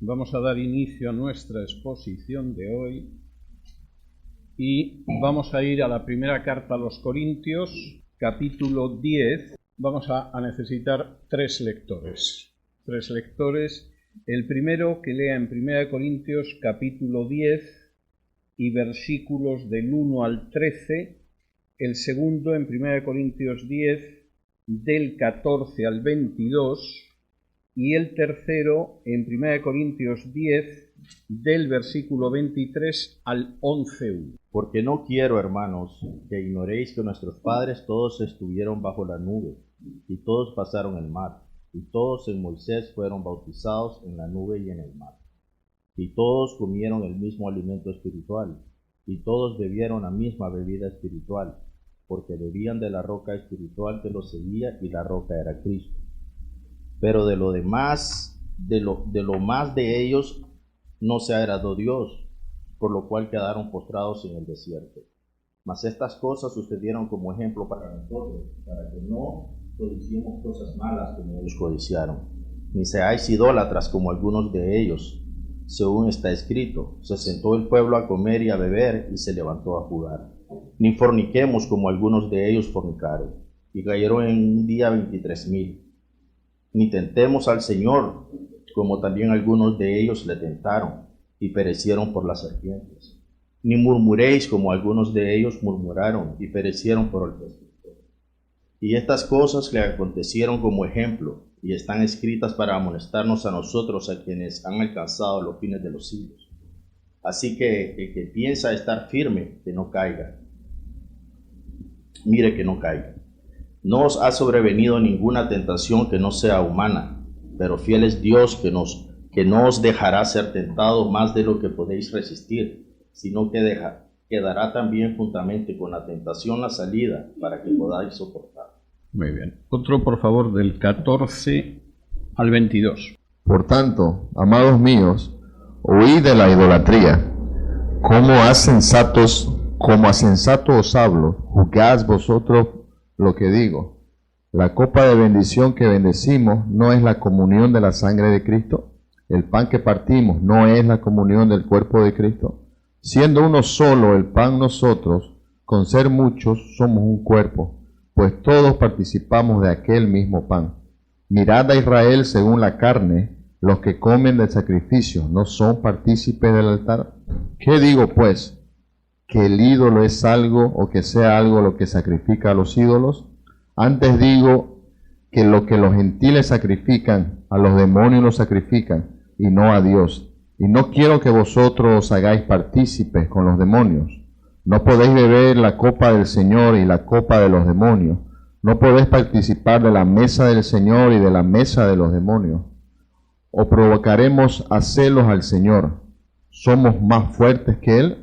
Vamos a dar inicio a nuestra exposición de hoy y vamos a ir a la primera carta a los Corintios, capítulo 10. Vamos a necesitar tres lectores. El primero que lea en 1 Corintios, capítulo 10 y versículos del 1 al 13. El segundo en 1 Corintios 10, del 14 al 22. Y el tercero en 1 Corintios 10, del versículo 23 al 11:1. Porque no quiero, hermanos, que ignoréis que nuestros padres todos estuvieron bajo la nube, y todos pasaron el mar, y todos en Moisés fueron bautizados en la nube y en el mar. Y todos comieron el mismo alimento espiritual, y todos bebieron la misma bebida espiritual, porque bebían de la roca espiritual que los seguía, y la roca era Cristo. Pero de lo más de ellos no se agradó Dios, por lo cual quedaron postrados en el desierto. Mas estas cosas sucedieron como ejemplo para nosotros, para que no codiciemos cosas malas como ellos codiciaron, ni seáis idólatras como algunos de ellos. Según está escrito, se sentó el pueblo a comer y a beber, y se levantó a jugar. Ni forniquemos como algunos de ellos fornicaron, y cayeron en un día 23,000. Ni tentemos al Señor, como también algunos de ellos le tentaron, y perecieron por las serpientes. Ni murmuréis como algunos de ellos murmuraron, y perecieron por el destructor. Y estas cosas le acontecieron como ejemplo, y están escritas para amonestarnos a nosotros, a quienes han alcanzado los fines de los siglos. Así que el que piensa estar firme, que no caiga. Mire que no caiga. No os ha sobrevenido ninguna tentación que no sea humana, pero fiel es Dios que no os dejará ser tentados más de lo que podéis resistir, sino que dará también juntamente con la tentación la salida para que podáis soportar. Muy bien. Otro, por favor, del 14 al 22. Por tanto, amados míos, huid de la idolatría. Como a sensatos os hablo, juzgad vosotros lo que digo. La copa de bendición que bendecimos no es la comunión de la sangre de Cristo. El pan que partimos no es la comunión del cuerpo de Cristo. Siendo uno solo el pan nosotros, con ser muchos somos un cuerpo, pues todos participamos de aquel mismo pan. Mirad a Israel según la carne, los que comen del sacrificio no son partícipes del altar. ¿Qué digo pues? ¿Que el ídolo es algo o que sea algo lo que sacrifica a los ídolos? Antes digo que lo que los gentiles sacrifican, a los demonios los sacrifican, y no a Dios. Y no quiero que vosotros os hagáis partícipes con los demonios. No podéis beber la copa del Señor y la copa de los demonios. No podéis participar de la mesa del Señor y de la mesa de los demonios. ¿O provocaremos a celos al Señor? ¿Somos más fuertes que Él?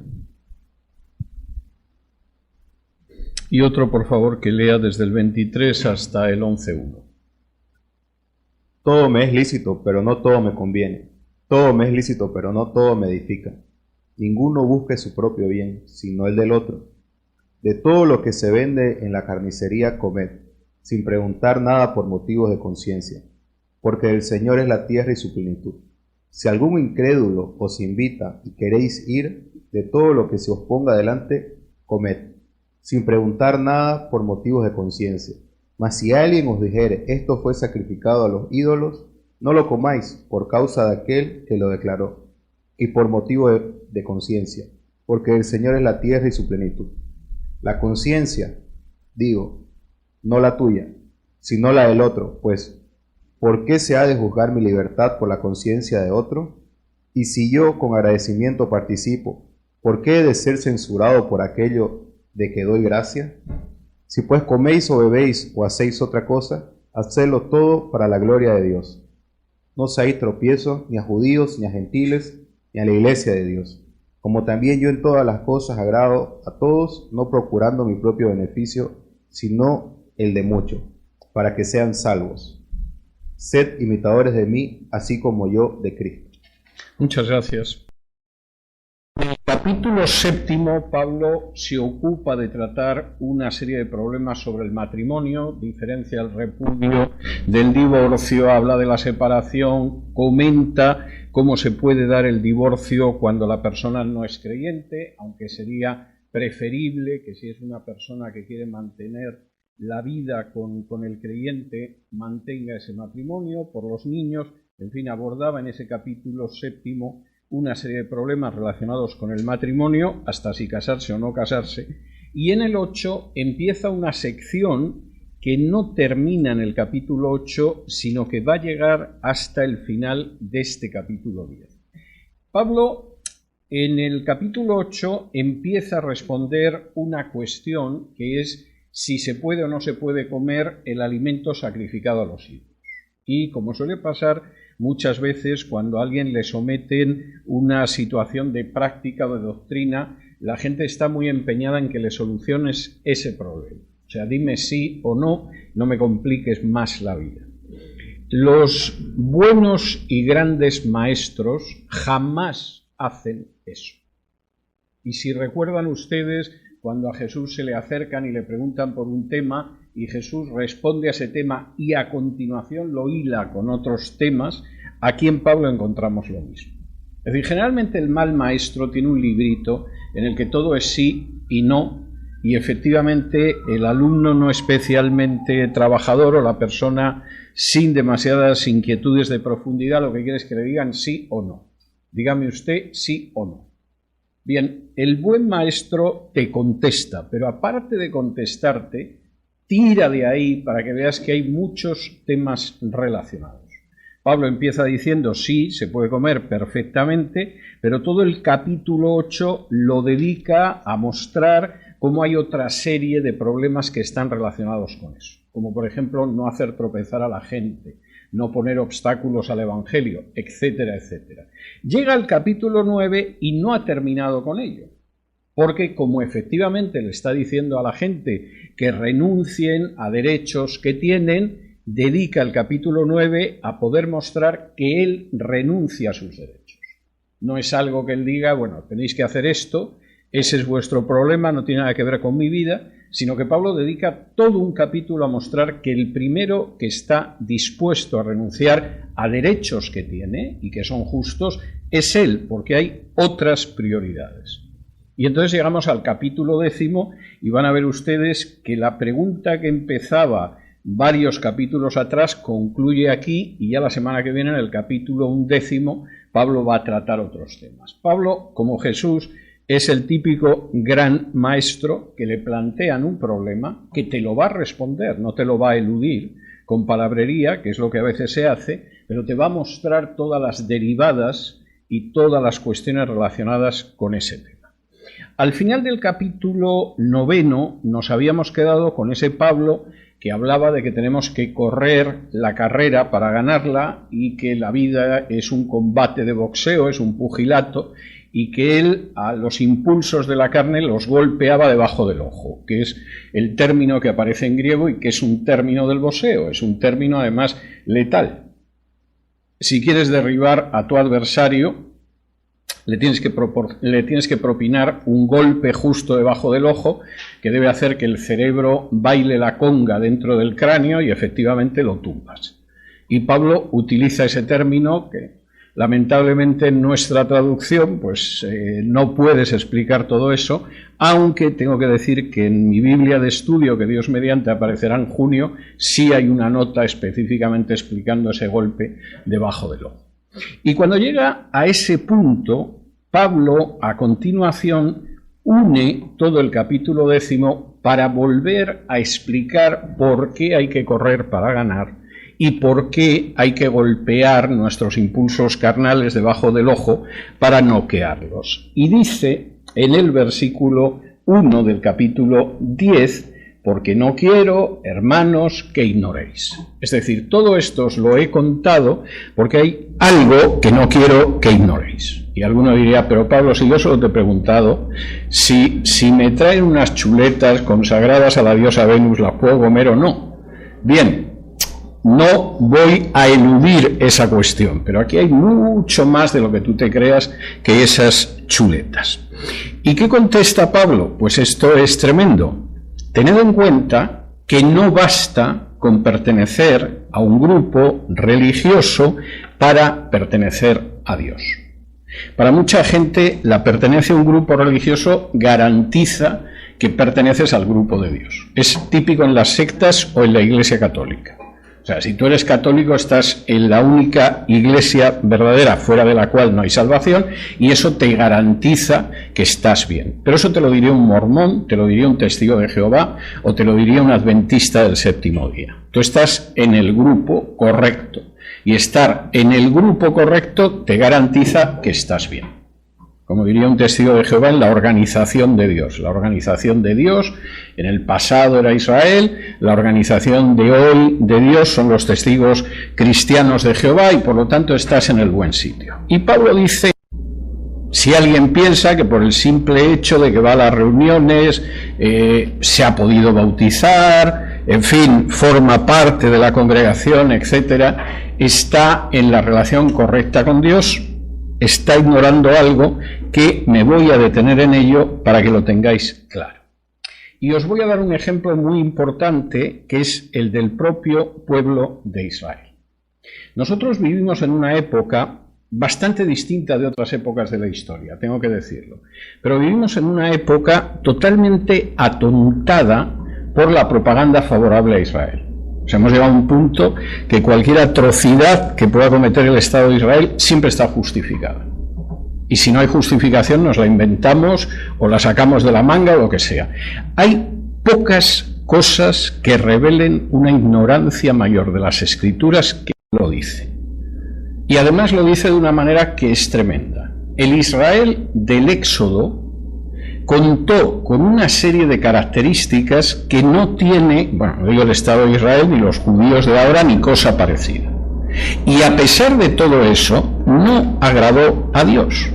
Y otro, por favor, que lea desde el 23 hasta el 11:1. Todo me es lícito, pero no todo me conviene. Todo me es lícito, pero no todo me edifica. Ninguno busque su propio bien, sino el del otro. De todo lo que se vende en la carnicería, comed, sin preguntar nada por motivos de conciencia, porque del Señor es la tierra y su plenitud. Si algún incrédulo os invita y queréis ir, de todo lo que se os ponga delante, comed, sin preguntar nada por motivos de conciencia. Mas si alguien os dijere, esto fue sacrificado a los ídolos, no lo comáis por causa de aquel que lo declaró, y por motivo de conciencia, porque el Señor es la tierra y su plenitud. La conciencia, digo, no la tuya, sino la del otro, pues, ¿por qué se ha de juzgar mi libertad por la conciencia de otro? Y si yo con agradecimiento participo, ¿por qué he de ser censurado por aquello de que doy gracia? Si pues coméis o bebéis o hacéis otra cosa, hacedlo todo para la gloria de Dios. No seáis tropiezos ni a judíos, ni a gentiles, ni a la iglesia de Dios. Como también yo en todas las cosas agrado a todos, no procurando mi propio beneficio, sino el de muchos, para que sean salvos. Sed imitadores de mí, así como yo de Cristo. Muchas gracias. En el capítulo 7, Pablo se ocupa de tratar una serie de problemas sobre el matrimonio, diferencia el repudio del divorcio, habla de la separación, comenta cómo se puede dar el divorcio cuando la persona no es creyente, aunque sería preferible que si es una persona que quiere mantener la vida con el creyente, mantenga ese matrimonio por los niños. En fin, abordaba en ese capítulo 7 una serie de problemas relacionados con el matrimonio, hasta si casarse o no casarse, y en el 8 empieza una sección que no termina en el capítulo 8, sino que va a llegar hasta el final de este capítulo 10. Pablo, en el capítulo 8, empieza a responder una cuestión que es si se puede o no se puede comer el alimento sacrificado a los ídolos. Y como suele pasar muchas veces cuando a alguien le someten una situación de práctica o de doctrina, la gente está muy empeñada en que le soluciones ese problema. O sea, dime sí o no, no me compliques más la vida. Los buenos y grandes maestros jamás hacen eso. Y si recuerdan ustedes, cuando a Jesús se le acercan y le preguntan por un tema, y Jesús responde a ese tema y a continuación lo hila con otros temas, aquí en Pablo encontramos lo mismo. Es decir, generalmente el mal maestro tiene un librito en el que todo es sí y no, y efectivamente el alumno no especialmente trabajador o la persona sin demasiadas inquietudes de profundidad lo que quiere es que le digan sí o no. Dígame usted sí o no. Bien, el buen maestro te contesta, pero aparte de contestarte, tira de ahí para que veas que hay muchos temas relacionados. Pablo empieza diciendo sí, se puede comer perfectamente, pero todo el capítulo 8 lo dedica a mostrar cómo hay otra serie de problemas que están relacionados con eso, como por ejemplo no hacer tropezar a la gente, no poner obstáculos al Evangelio, etcétera, etcétera. Llega el capítulo 9 y no ha terminado con ello, porque como efectivamente le está diciendo a la gente que renuncien a derechos que tienen, dedica el capítulo 9 a poder mostrar que él renuncia a sus derechos. No es algo que él diga, bueno, tenéis que hacer esto, ese es vuestro problema, no tiene nada que ver con mi vida, sino que Pablo dedica todo un capítulo a mostrar que el primero que está dispuesto a renunciar a derechos que tiene y que son justos es él, porque hay otras prioridades. Y entonces llegamos al capítulo 10 y van a ver ustedes que la pregunta que empezaba varios capítulos atrás concluye aquí y ya la semana que viene en el capítulo 11 Pablo va a tratar otros temas. Pablo, como Jesús, es el típico gran maestro que le plantean un problema que te lo va a responder, no te lo va a eludir con palabrería, que es lo que a veces se hace, pero te va a mostrar todas las derivadas y todas las cuestiones relacionadas con ese tema. Al final del capítulo 9 nos habíamos quedado con ese Pablo que hablaba de que tenemos que correr la carrera para ganarla y que la vida es un combate de boxeo, es un pugilato, y que él a los impulsos de la carne los golpeaba debajo del ojo, que es el término que aparece en griego y que es un término del boxeo, es un término además letal. Si quieres derribar a tu adversario, le tienes que propinar un golpe justo debajo del ojo que debe hacer que el cerebro baile la conga dentro del cráneo y efectivamente lo tumbas. Y Pablo utiliza ese término que lamentablemente en nuestra traducción pues no puedes explicar todo eso, aunque tengo que decir que en mi Biblia de estudio, que Dios mediante aparecerá en junio, sí hay una nota específicamente explicando ese golpe debajo del ojo. Y cuando llega a ese punto, Pablo a continuación une todo el capítulo 10 para volver a explicar por qué hay que correr para ganar y por qué hay que golpear nuestros impulsos carnales debajo del ojo para noquearlos. Y dice en el versículo 1 del capítulo 10, porque no quiero, hermanos, que ignoréis. Es decir, todo esto os lo he contado porque hay algo que no quiero que ignoréis. Y alguno diría, pero Pablo, si yo solo te he preguntado si me traen unas chuletas consagradas a la diosa Venus, ¿las puedo comer o no? Bien, no voy a eludir esa cuestión, pero aquí hay mucho más de lo que tú te creas que esas chuletas. ¿Y qué contesta Pablo? Pues esto es tremendo. Tened en cuenta que no basta con pertenecer a un grupo religioso para pertenecer a Dios. Para mucha gente, la pertenencia a un grupo religioso garantiza que perteneces al grupo de Dios. Es típico en las sectas o en la Iglesia Católica. O sea, si tú eres católico, estás en la única iglesia verdadera fuera de la cual no hay salvación, y eso te garantiza que estás bien. Pero eso te lo diría un mormón, te lo diría un testigo de Jehová, o te lo diría un adventista del séptimo día. Tú estás en el grupo correcto, y estar en el grupo correcto te garantiza que estás bien. Como diría un testigo de Jehová, en la organización de Dios. La organización de Dios, en el pasado era Israel, la organización de hoy de Dios son los testigos cristianos de Jehová, y por lo tanto estás en el buen sitio. Y Pablo dice, si alguien piensa que por el simple hecho de que va a las reuniones, se ha podido bautizar, en fin, forma parte de la congregación, etcétera, está en la relación correcta con Dios, está ignorando algo que me voy a detener en ello para que lo tengáis claro. Y os voy a dar un ejemplo muy importante, que es el del propio pueblo de Israel. Nosotros vivimos en una época bastante distinta de otras épocas de la historia, tengo que decirlo, pero vivimos en una época totalmente atontada por la propaganda favorable a Israel. O sea, hemos llegado a un punto que cualquier atrocidad que pueda cometer el Estado de Israel siempre está justificada. Y si no hay justificación, nos la inventamos o la sacamos de la manga o lo que sea. Hay pocas cosas que revelen una ignorancia mayor de las Escrituras que lo dice. Y además lo dice de una manera que es tremenda. El Israel del Éxodo contó con una serie de características que no tiene, bueno, no digo el Estado de Israel, ni los judíos de ahora, ni cosa parecida. Y a pesar de todo eso, no agradó a Dios.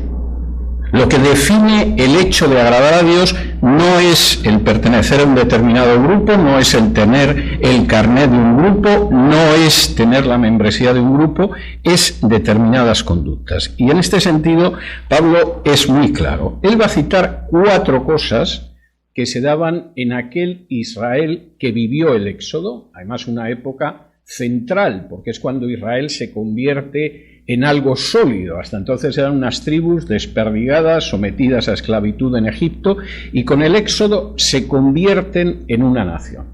Lo que define el hecho de agradar a Dios no es el pertenecer a un determinado grupo, no es el tener el carnet de un grupo, no es tener la membresía de un grupo, es determinadas conductas. Y en este sentido, Pablo es muy claro. Él va a citar 4 cosas que se daban en aquel Israel que vivió el Éxodo, además una época central, porque es cuando Israel se convierte en algo sólido. Hasta entonces eran unas tribus desperdigadas, sometidas a esclavitud en Egipto, y con el Éxodo se convierten en una nación.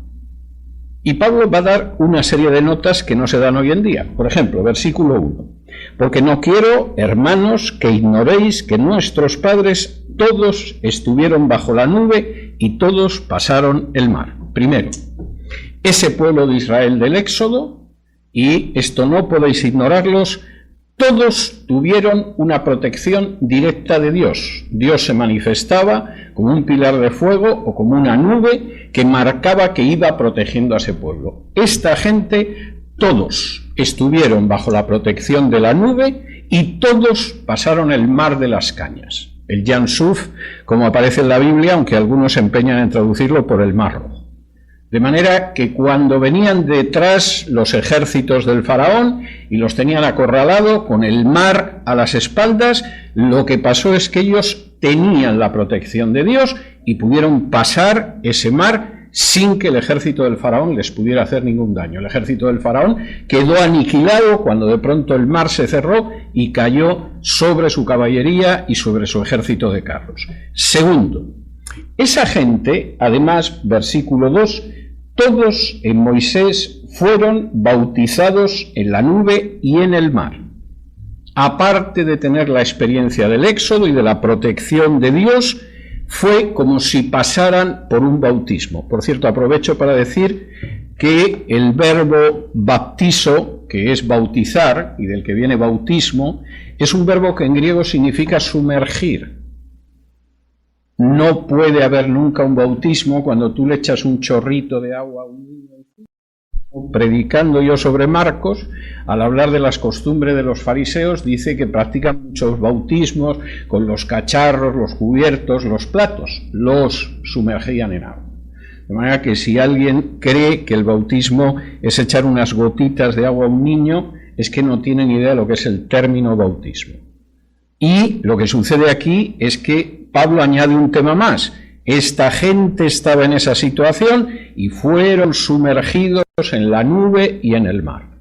Y Pablo va a dar una serie de notas que no se dan hoy en día. Por ejemplo, versículo 1. Porque no quiero, hermanos, que ignoréis que nuestros padres todos estuvieron bajo la nube y todos pasaron el mar. Primero, ese pueblo de Israel del Éxodo, y esto no podéis ignorarlos, todos tuvieron una protección directa de Dios. Dios se manifestaba como un pilar de fuego o como una nube que marcaba que iba protegiendo a ese pueblo. Esta gente, todos estuvieron bajo la protección de la nube y todos pasaron el mar de las cañas. El Yam Suf, como aparece en la Biblia, aunque algunos se empeñan en traducirlo por el mar Rojo. De manera que cuando venían detrás los ejércitos del faraón y los tenían acorralado con el mar a las espaldas, lo que pasó es que ellos tenían la protección de Dios y pudieron pasar ese mar sin que el ejército del faraón les pudiera hacer ningún daño. El ejército del faraón quedó aniquilado cuando de pronto el mar se cerró y cayó sobre su caballería y sobre su ejército de carros. Segundo, esa gente, además, versículo 2, todos en Moisés fueron bautizados en la nube y en el mar. Aparte de tener la experiencia del Éxodo y de la protección de Dios, fue como si pasaran por un bautismo. Por cierto, aprovecho para decir que el verbo baptizo, que es bautizar, y del que viene bautismo, es un verbo que en griego significa sumergir. No puede haber nunca un bautismo cuando tú le echas un chorrito de agua a un niño. Predicando yo sobre Marcos, al hablar de las costumbres de los fariseos, dice que practican muchos bautismos con los cacharros, los cubiertos, los platos, los sumergían en agua. De manera que si alguien cree que el bautismo es echar unas gotitas de agua a un niño, es que no tiene ni idea de lo que es el término bautismo. Y lo que sucede aquí es que Pablo añade un tema más. Esta gente estaba en esa situación y fueron sumergidos en la nube y en el mar.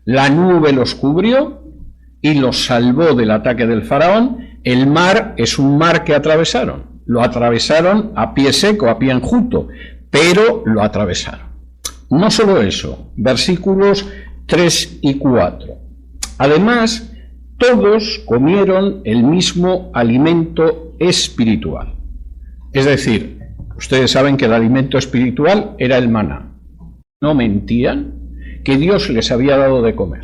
La nube los cubrió y los salvó del ataque del faraón. El mar es un mar que atravesaron. Lo atravesaron a pie seco, a pie enjuto, pero lo atravesaron. No solo eso, versículos 3 y 4. Además, todos comieron el mismo alimento espiritual. Es decir, ustedes saben que el alimento espiritual era el maná. No mentían, que Dios les había dado de comer.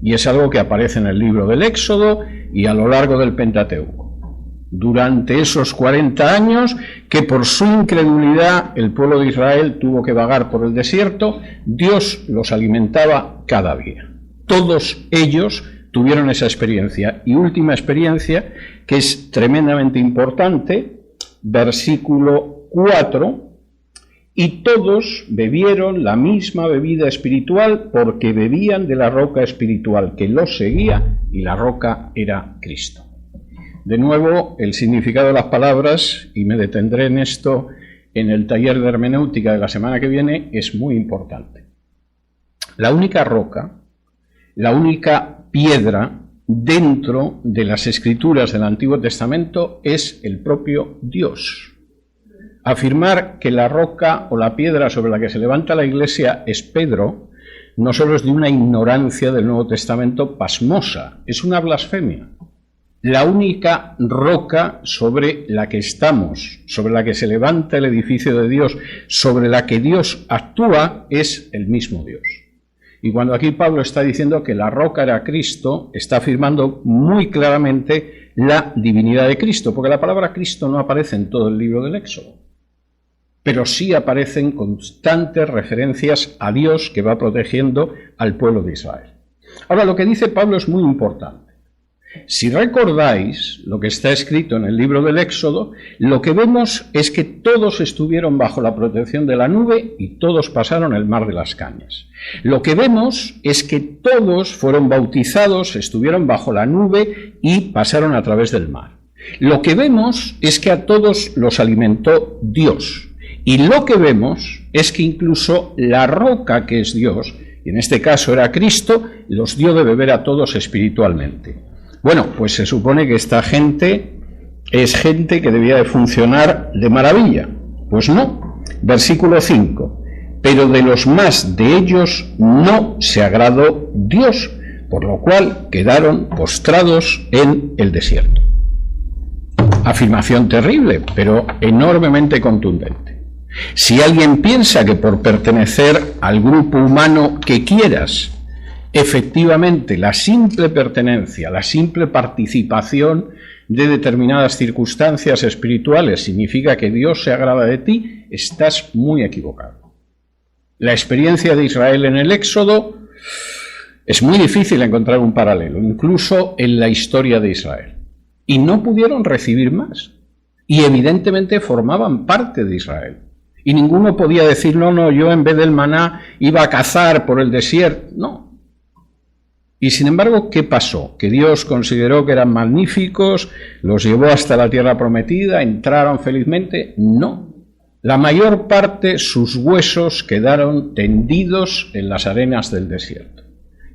Y es algo que aparece en el libro del Éxodo y a lo largo del Pentateuco. Durante esos 40 años que por su incredulidad el pueblo de Israel tuvo que vagar por el desierto, Dios los alimentaba cada día. Todos ellos tuvieron esa experiencia. Y última experiencia, que es tremendamente importante, versículo 4, y todos bebieron la misma bebida espiritual porque bebían de la roca espiritual que los seguía, y la roca era Cristo. De nuevo, el significado de las palabras, y me detendré en esto en el taller de hermenéutica de la semana que viene, es muy importante. La única roca, la única piedra dentro de las escrituras del Antiguo Testamento es el propio Dios. Afirmar que la roca o la piedra sobre la que se levanta la Iglesia es Pedro, no solo es de una ignorancia del Nuevo Testamento pasmosa, es una blasfemia. La única roca sobre la que estamos, sobre la que se levanta el edificio de Dios, sobre la que Dios actúa, es el mismo Dios. Y cuando aquí Pablo está diciendo que la roca era Cristo, está afirmando muy claramente la divinidad de Cristo, porque la palabra Cristo no aparece en todo el libro del Éxodo, pero sí aparecen constantes referencias a Dios que va protegiendo al pueblo de Israel. Ahora, lo que dice Pablo es muy importante. Si recordáis lo que está escrito en el libro del Éxodo, lo que vemos es que todos estuvieron bajo la protección de la nube y todos pasaron el mar de las cañas. Lo que vemos es que todos fueron bautizados, estuvieron bajo la nube y pasaron a través del mar. Lo que vemos es que a todos los alimentó Dios. Y lo que vemos es que incluso la roca que es Dios, y en este caso era Cristo, los dio de beber a todos espiritualmente. Bueno, pues se supone que esta gente es gente que debía de funcionar de maravilla. Pues no. Versículo 5. Pero de los más de ellos no se agradó Dios, por lo cual quedaron postrados en el desierto. Afirmación terrible, pero enormemente contundente. Si alguien piensa que por pertenecer al grupo humano que quieras, efectivamente la simple pertenencia, la simple participación de determinadas circunstancias espirituales significa que Dios se agrada de ti, estás muy equivocado. La experiencia de Israel en el Éxodo es muy difícil encontrar un paralelo, incluso en la historia de Israel. Y no pudieron recibir más. Y evidentemente formaban parte de Israel. Y ninguno podía decir, no, yo en vez del maná iba a cazar por el desierto. No. Y sin embargo, ¿qué pasó? Que Dios consideró que eran magníficos, los llevó hasta la tierra prometida, entraron felizmente. No. La mayor parte, sus huesos quedaron tendidos en las arenas del desierto.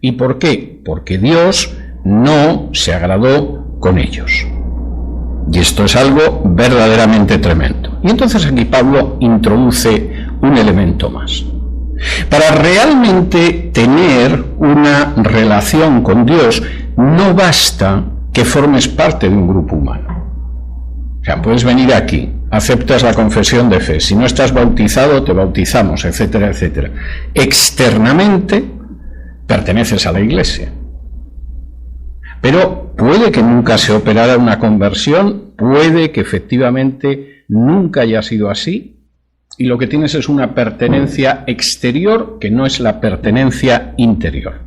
¿Y por qué? Porque Dios no se agradó con ellos. Y esto es algo verdaderamente tremendo. Y entonces aquí Pablo introduce un elemento más. Para realmente tener una relación con Dios, no basta que formes parte de un grupo humano. O sea, puedes venir aquí, aceptas la confesión de fe, si no estás bautizado, te bautizamos, etcétera, etcétera. Externamente, perteneces a la Iglesia. Pero puede que nunca se operara una conversión, puede que efectivamente nunca haya sido así, y lo que tienes es una pertenencia exterior que no es la pertenencia interior.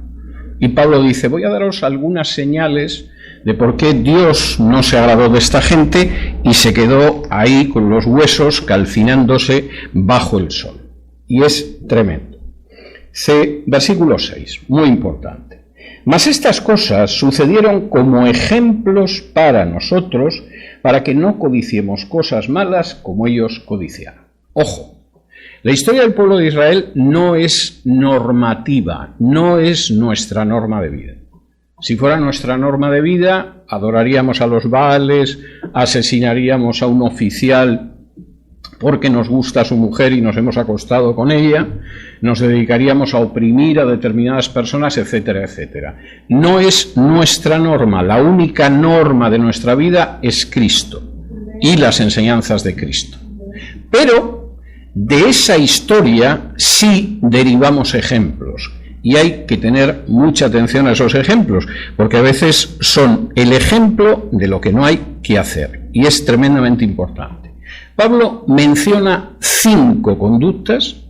Y Pablo dice, voy a daros algunas señales de por qué Dios no se agradó de esta gente y se quedó ahí con los huesos calcinándose bajo el sol. Y es tremendo. Versículo 6, muy importante. Mas estas cosas sucedieron como ejemplos para nosotros, para que no codiciemos cosas malas como ellos codiciaron. Ojo, la historia del pueblo de Israel no es normativa, no es nuestra norma de vida. Si fuera nuestra norma de vida, adoraríamos a los Baales, asesinaríamos a un oficial porque nos gusta su mujer y nos hemos acostado con ella, nos dedicaríamos a oprimir a determinadas personas, etcétera, etcétera. No es nuestra norma, la única norma de nuestra vida es Cristo y las enseñanzas de Cristo. Pero de esa historia sí derivamos ejemplos. Y hay que tener mucha atención a esos ejemplos, porque a veces son el ejemplo de lo que no hay que hacer, y es tremendamente importante. Pablo menciona 5 conductas,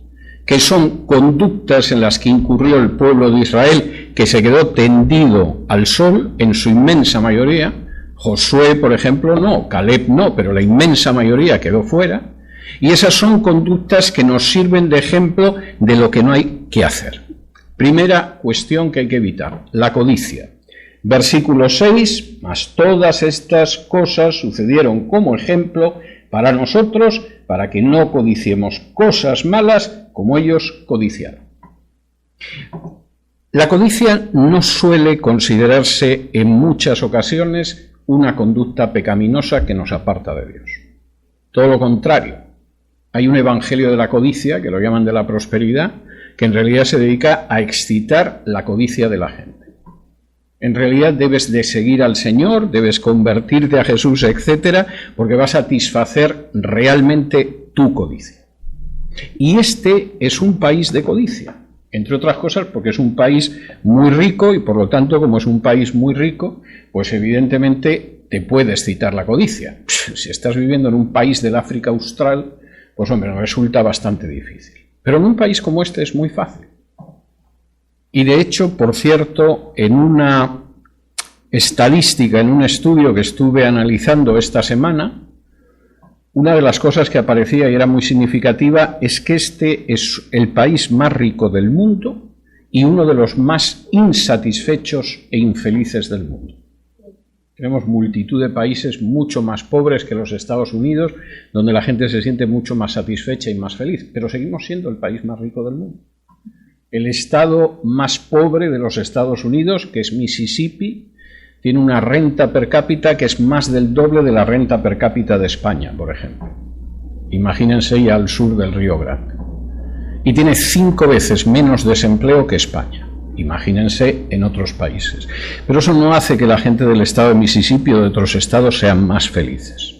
que son conductas en las que incurrió el pueblo de Israel, que se quedó tendido al sol en su inmensa mayoría. Josué, por ejemplo, no, Caleb no, pero la inmensa mayoría quedó fuera. Y esas son conductas que nos sirven de ejemplo de lo que no hay que hacer. Primera cuestión que hay que evitar, la codicia. Versículo 6, mas todas estas cosas sucedieron como ejemplo para nosotros, para que no codiciemos cosas malas como ellos codiciaron. La codicia no suele considerarse en muchas ocasiones una conducta pecaminosa que nos aparta de Dios. Todo lo contrario. Hay un evangelio de la codicia, que lo llaman de la prosperidad, que en realidad se dedica a excitar la codicia de la gente. En realidad debes de seguir al Señor, debes convertirte a Jesús, etcétera, porque va a satisfacer realmente tu codicia. Y este es un país de codicia, entre otras cosas porque es un país muy rico y por lo tanto, como es un país muy rico, pues evidentemente te puede excitar la codicia. Si estás viviendo en un país del África Austral, pues hombre, resulta bastante difícil. Pero en un país como este es muy fácil. Y de hecho, por cierto, en una estadística, en un estudio que estuve analizando esta semana, una de las cosas que aparecía y era muy significativa es que este es el país más rico del mundo y uno de los más insatisfechos e infelices del mundo. Tenemos multitud de países mucho más pobres que los Estados Unidos, donde la gente se siente mucho más satisfecha y más feliz, pero seguimos siendo el país más rico del mundo. El estado más pobre de los Estados Unidos, que es Mississippi, tiene una renta per cápita que es más del doble de la renta per cápita de España, por ejemplo. Imagínense ya al sur del Río Grande. Y tiene 5 veces menos desempleo que España. Imagínense en otros países. Pero eso no hace que la gente del estado de Mississippi o de otros estados sean más felices.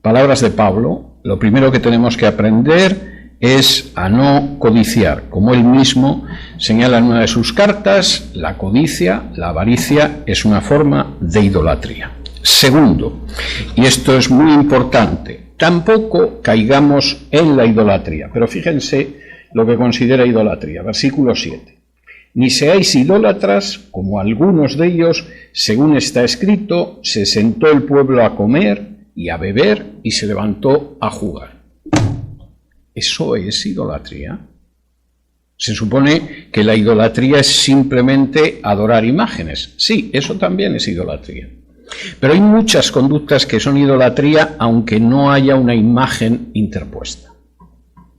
Palabras de Pablo, lo primero que tenemos que aprender es a no codiciar. Como él mismo señala en una de sus cartas, la codicia, la avaricia, es una forma de idolatría. Segundo, y esto es muy importante, tampoco caigamos en la idolatría. Pero fíjense lo que considera idolatría. Versículo 7. Ni seáis idólatras, como algunos de ellos, según está escrito, se sentó el pueblo a comer y a beber y se levantó a jugar. ¿Eso es idolatría? Se supone que la idolatría es simplemente adorar imágenes. Sí, eso también es idolatría. Pero hay muchas conductas que son idolatría aunque no haya una imagen interpuesta.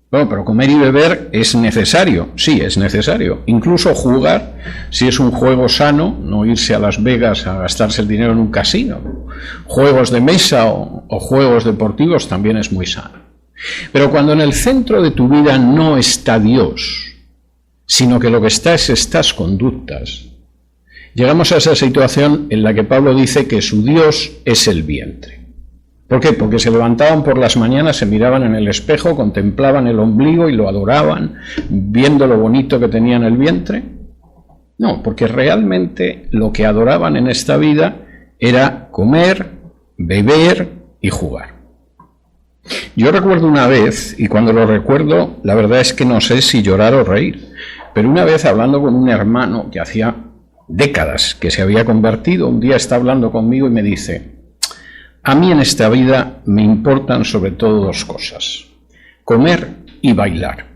Bueno, pero comer y beber es necesario, sí, es necesario. Incluso jugar, si es un juego sano, no irse a Las Vegas a gastarse el dinero en un casino. Juegos de mesa o juegos deportivos también es muy sano. Pero cuando en el centro de tu vida no está Dios, sino que lo que está es estas conductas, llegamos a esa situación en la que Pablo dice que su Dios es el vientre. ¿Por qué? Porque se levantaban por las mañanas, se miraban en el espejo, contemplaban el ombligo y lo adoraban, viendo lo bonito que tenía en el vientre. No, porque realmente lo que adoraban en esta vida era comer, beber y jugar. Yo recuerdo una vez, y cuando lo recuerdo, la verdad es que no sé si llorar o reír, pero una vez hablando con un hermano que hacía décadas que se había convertido, un día está hablando conmigo y me dice: A mí en esta vida me importan sobre todo dos cosas: comer y bailar.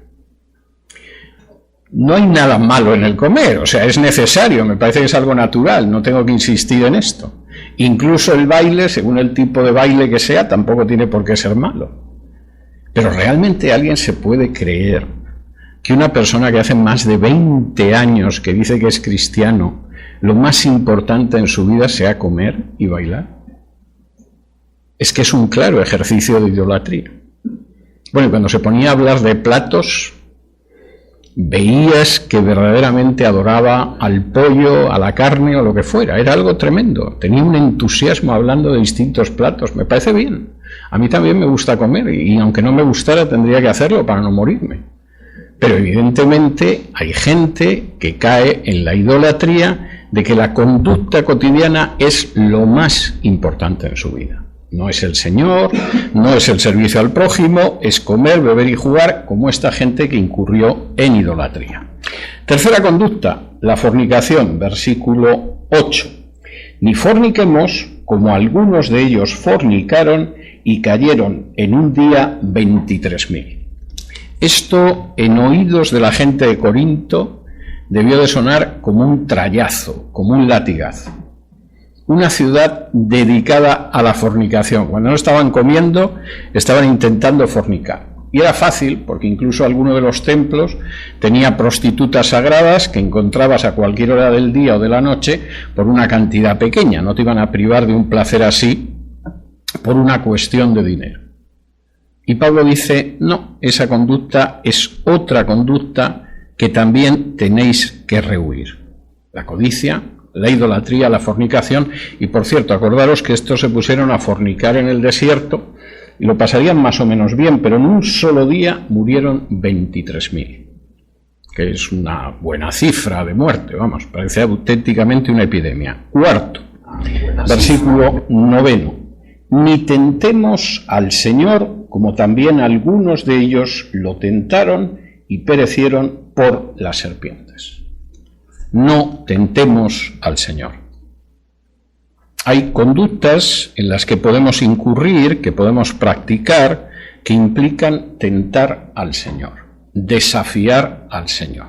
No hay nada malo en el comer, o sea, es necesario, me parece que es algo natural, no tengo que insistir en esto. Incluso el baile, según el tipo de baile que sea, tampoco tiene por qué ser malo. Pero ¿realmente alguien se puede creer que una persona que hace más de 20 años que dice que es cristiano, lo más importante en su vida sea comer y bailar? Es que es un claro ejercicio de idolatría. Bueno, y cuando se ponía a hablar de platos, veías que verdaderamente adoraba al pollo, a la carne o lo que fuera. Era algo tremendo. Tenía un entusiasmo hablando de distintos platos. Me parece bien. A mí también me gusta comer y aunque no me gustara tendría que hacerlo para no morirme. Pero evidentemente hay gente que cae en la idolatría de que la conducta cotidiana es lo más importante en su vida. No es el Señor, no es el servicio al prójimo, es comer, beber y jugar, como esta gente que incurrió en idolatría. Tercera conducta, la fornicación, versículo 8. Ni forniquemos, como algunos de ellos fornicaron y cayeron en un día 23.000. Esto, en oídos de la gente de Corinto, debió de sonar como un trayazo, como un latigazo. Una ciudad dedicada a la fornicación. Cuando no estaban comiendo, estaban intentando fornicar. Y era fácil, porque incluso alguno de los templos tenía prostitutas sagradas que encontrabas a cualquier hora del día o de la noche por una cantidad pequeña. No te iban a privar de un placer así por una cuestión de dinero. Y Pablo dice, no, esa conducta es otra conducta que también tenéis que rehuir. La codicia, la idolatría, la fornicación. Y por cierto, acordaros que estos se pusieron a fornicar en el desierto y lo pasarían más o menos bien, pero en un solo día murieron 23.000, que es una buena cifra de muerte, vamos, parece auténticamente una epidemia. Cuarto, versículo 9. Ni tentemos al Señor, como también algunos de ellos lo tentaron y perecieron por las serpientes. No tentemos al Señor. Hay conductas en las que podemos incurrir, que podemos practicar, que implican tentar al Señor, desafiar al Señor.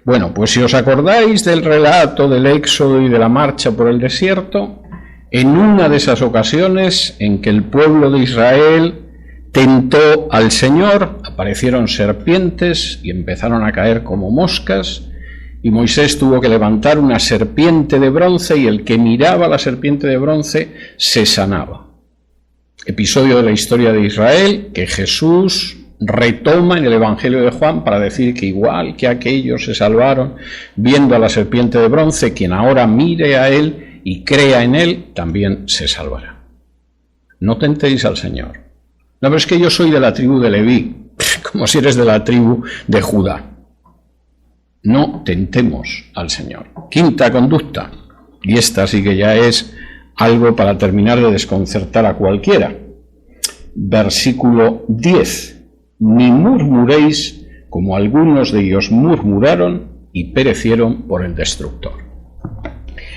Bueno, pues si os acordáis del relato del Éxodo y de la marcha por el desierto, en una de esas ocasiones en que el pueblo de Israel tentó al Señor, aparecieron serpientes y empezaron a caer como moscas, y Moisés tuvo que levantar una serpiente de bronce y el que miraba la serpiente de bronce se sanaba. Episodio de la historia de Israel que Jesús retoma en el Evangelio de Juan para decir que igual que aquellos se salvaron viendo a la serpiente de bronce, quien ahora mire a él y crea en él también se salvará. No tentéis al Señor. No, pero es que yo soy de la tribu de Leví, como si eres de la tribu de Judá. No tentemos al Señor. Quinta conducta, y esta sí que ya es algo para terminar de desconcertar a cualquiera. Versículo 10. Ni murmuréis como algunos de ellos murmuraron y perecieron por el destructor.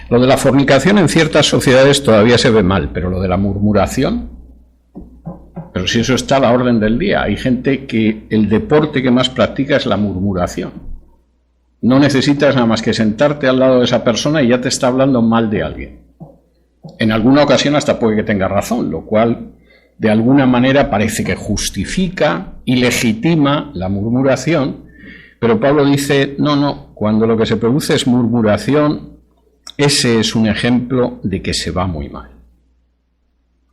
Lo de la fornicación en ciertas sociedades todavía se ve mal, pero lo de la murmuración, pero si eso está a la orden del día. Hay gente que el deporte que más practica es la murmuración. No necesitas nada más que sentarte al lado de esa persona y ya te está hablando mal de alguien. En alguna ocasión hasta puede que tenga razón, lo cual de alguna manera parece que justifica y legitima la murmuración, pero Pablo dice, no, cuando lo que se produce es murmuración, ese es un ejemplo de que se va muy mal.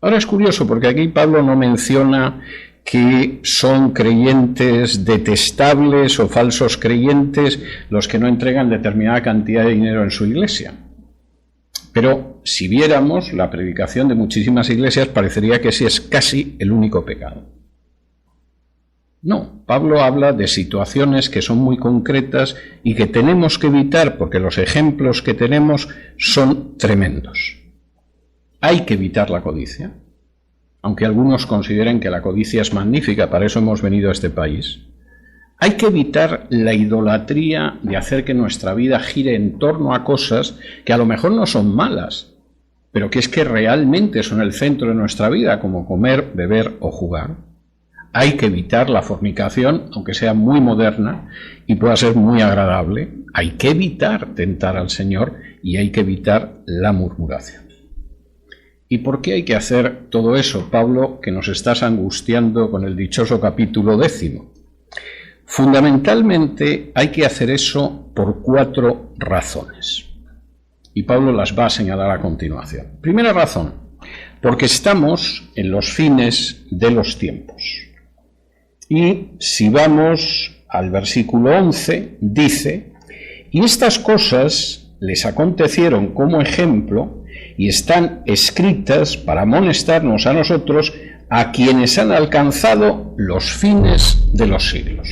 Ahora es curioso porque aquí Pablo no menciona que son creyentes detestables o falsos creyentes los que no entregan determinada cantidad de dinero en su iglesia. Pero si viéramos la predicación de muchísimas iglesias, parecería que ese es casi el único pecado. No, Pablo habla de situaciones que son muy concretas y que tenemos que evitar porque los ejemplos que tenemos son tremendos. Hay que evitar la codicia. Aunque algunos consideren que la codicia es magnífica, para eso hemos venido a este país. Hay que evitar la idolatría de hacer que nuestra vida gire en torno a cosas que a lo mejor no son malas, pero que es que realmente son el centro de nuestra vida, como comer, beber o jugar. Hay que evitar la fornicación, aunque sea muy moderna y pueda ser muy agradable. Hay que evitar tentar al Señor y hay que evitar la murmuración. ¿Y por qué hay que hacer todo eso, Pablo, que nos estás angustiando con el dichoso capítulo 10? Fundamentalmente hay que hacer eso por 4 razones. Y Pablo las va a señalar a continuación. Primera razón, porque estamos en los fines de los tiempos. Y si vamos al versículo 11, dice: y estas cosas les acontecieron como ejemplo y están escritas para amonestarnos a nosotros, a quienes han alcanzado los fines de los siglos.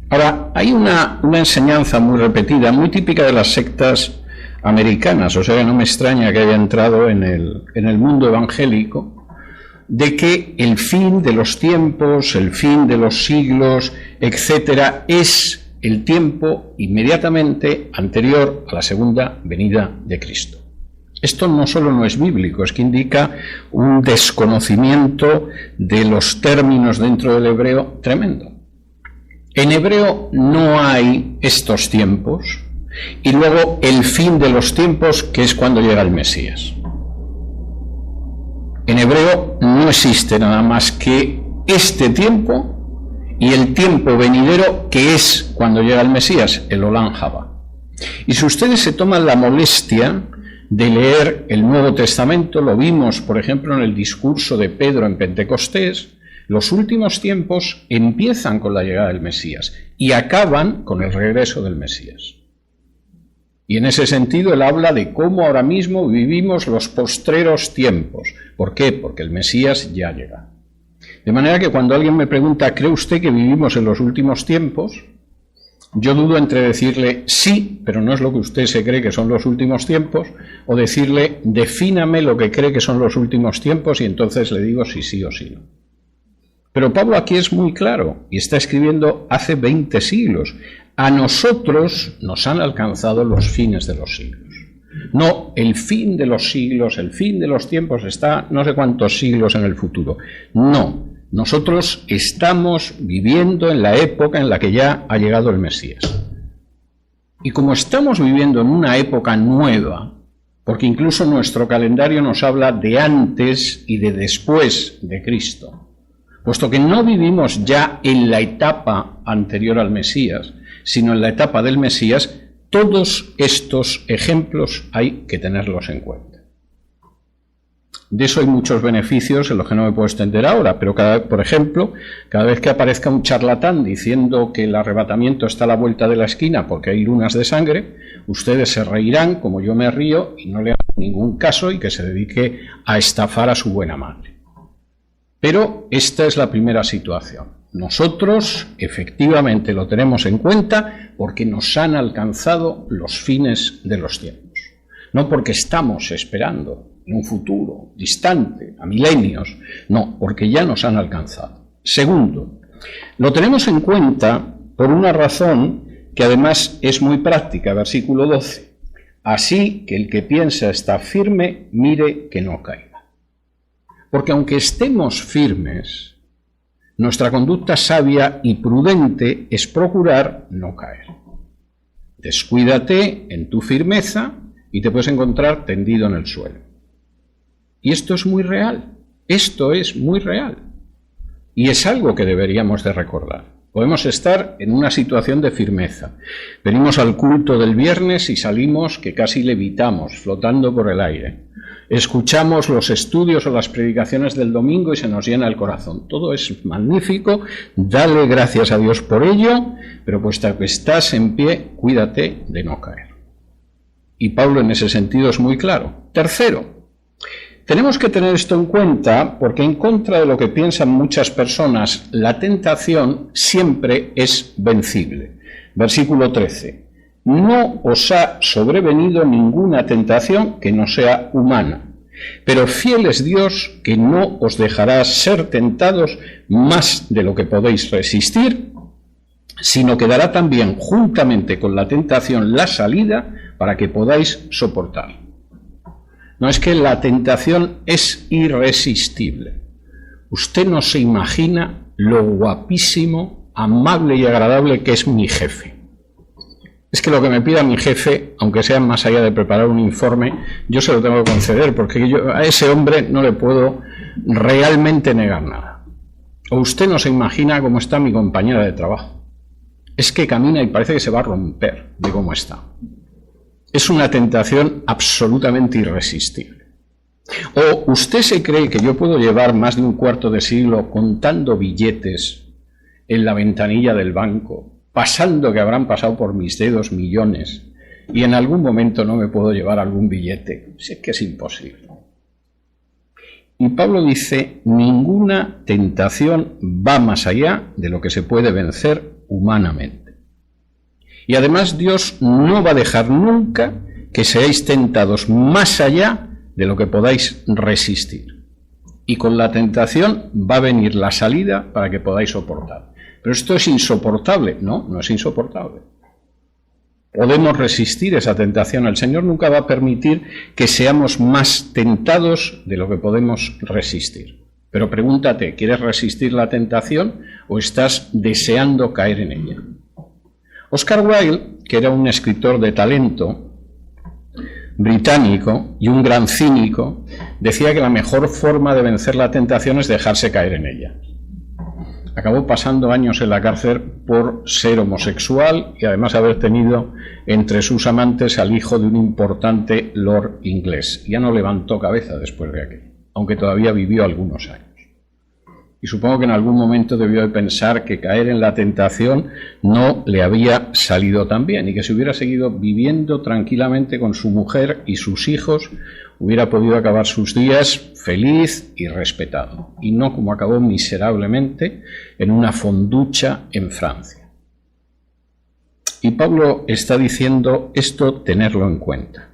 Ahora, hay una enseñanza muy repetida, muy típica de las sectas americanas, o sea que no me extraña que haya entrado en el mundo evangélico, de que el fin de los tiempos, el fin de los siglos, etcétera, es el tiempo inmediatamente anterior a la segunda venida de Cristo. Esto no solo no es bíblico, es que indica un desconocimiento de los términos dentro del hebreo tremendo. En hebreo no hay estos tiempos y luego el fin de los tiempos, que es cuando llega el Mesías. En hebreo no existe nada más que este tiempo y el tiempo venidero, que es cuando llega el Mesías, el Olam Haba. Y si ustedes se toman la molestia de leer el Nuevo Testamento, lo vimos, por ejemplo, en el discurso de Pedro en Pentecostés, los últimos tiempos empiezan con la llegada del Mesías y acaban con el regreso del Mesías. Y en ese sentido él habla de cómo ahora mismo vivimos los postreros tiempos. ¿Por qué? Porque el Mesías ya llega. De manera que cuando alguien me pregunta, ¿cree usted que vivimos en los últimos tiempos? Yo dudo entre decirle sí, pero no es lo que usted se cree que son los últimos tiempos, o decirle, defíname lo que cree que son los últimos tiempos, y entonces le digo si sí o si no. Pero Pablo aquí es muy claro, y está escribiendo hace 20 siglos. A nosotros nos han alcanzado los fines de los siglos. No, el fin de los siglos, el fin de los tiempos está no sé cuántos siglos en el futuro. No, nosotros estamos viviendo en la época en la que ya ha llegado el Mesías. Y como estamos viviendo en una época nueva, porque incluso nuestro calendario nos habla de antes y de después de Cristo, puesto que no vivimos ya en la etapa anterior al Mesías, sino en la etapa del Mesías, todos estos ejemplos hay que tenerlos en cuenta. De eso hay muchos beneficios en los que no me puedo extender ahora, pero por ejemplo, cada vez que aparezca un charlatán diciendo que el arrebatamiento está a la vuelta de la esquina porque hay lunas de sangre, ustedes se reirán como yo me río y no le hagan ningún caso y que se dedique a estafar a su buena madre. Pero esta es la primera situación. Nosotros efectivamente lo tenemos en cuenta porque nos han alcanzado los fines de los tiempos. No porque estamos esperando en un futuro distante, a milenios, no, porque ya nos han alcanzado. Segundo, lo tenemos en cuenta por una razón que además es muy práctica, versículo 12. Así que el que piensa está firme, mire que no caiga. Porque aunque estemos firmes, nuestra conducta sabia y prudente es procurar no caer. Descuídate en tu firmeza y te puedes encontrar tendido en el suelo. Y esto es muy real, esto es muy real. Y es algo que deberíamos de recordar. Podemos estar en una situación de firmeza. Venimos al culto del viernes y salimos que casi levitamos, flotando por el aire. Escuchamos los estudios o las predicaciones del domingo y se nos llena el corazón. Todo es magnífico, dale gracias a Dios por ello, pero puesto que estás en pie, cuídate de no caer. Y Pablo en ese sentido es muy claro. Tercero, tenemos que tener esto en cuenta porque en contra de lo que piensan muchas personas, la tentación siempre es vencible. Versículo 13. No os ha sobrevenido ninguna tentación que no sea humana, pero fiel es Dios que no os dejará ser tentados más de lo que podéis resistir, sino que dará también juntamente con la tentación la salida para que podáis soportar. No, es que la tentación es irresistible. Usted no se imagina lo guapísimo, amable y agradable que es mi jefe. Es que lo que me pida mi jefe, aunque sea más allá de preparar un informe, yo se lo tengo que conceder, porque yo a ese hombre no le puedo realmente negar nada. O usted no se imagina cómo está mi compañera de trabajo. Es que camina y parece que se va a romper de cómo está. Es una tentación absolutamente irresistible. O usted se cree que yo puedo llevar más de un cuarto de siglo contando billetes en la ventanilla del banco, pasando que habrán pasado por mis dedos millones, y en algún momento no me puedo llevar algún billete. Si es que es imposible. Y Pablo dice, ninguna tentación va más allá de lo que se puede vencer humanamente. Y además Dios no va a dejar nunca que seáis tentados más allá de lo que podáis resistir. Y con la tentación va a venir la salida para que podáis soportar. Pero esto es insoportable. No, no es insoportable. Podemos resistir esa tentación. El Señor nunca va a permitir que seamos más tentados de lo que podemos resistir. Pero pregúntate, ¿quieres resistir la tentación o estás deseando caer en ella? Oscar Wilde, que era un escritor de talento británico y un gran cínico, decía que la mejor forma de vencer la tentación es dejarse caer en ella. Acabó pasando años en la cárcel por ser homosexual y además haber tenido entre sus amantes al hijo de un importante lord inglés. Ya no levantó cabeza después de aquello, aunque todavía vivió algunos años. Y supongo que en algún momento debió de pensar que caer en la tentación no le había salido tan bien y que si hubiera seguido viviendo tranquilamente con su mujer y sus hijos, hubiera podido acabar sus días feliz y respetado, y no como acabó miserablemente en una fonducha en Francia. Y Pablo está diciendo esto, tenerlo en cuenta.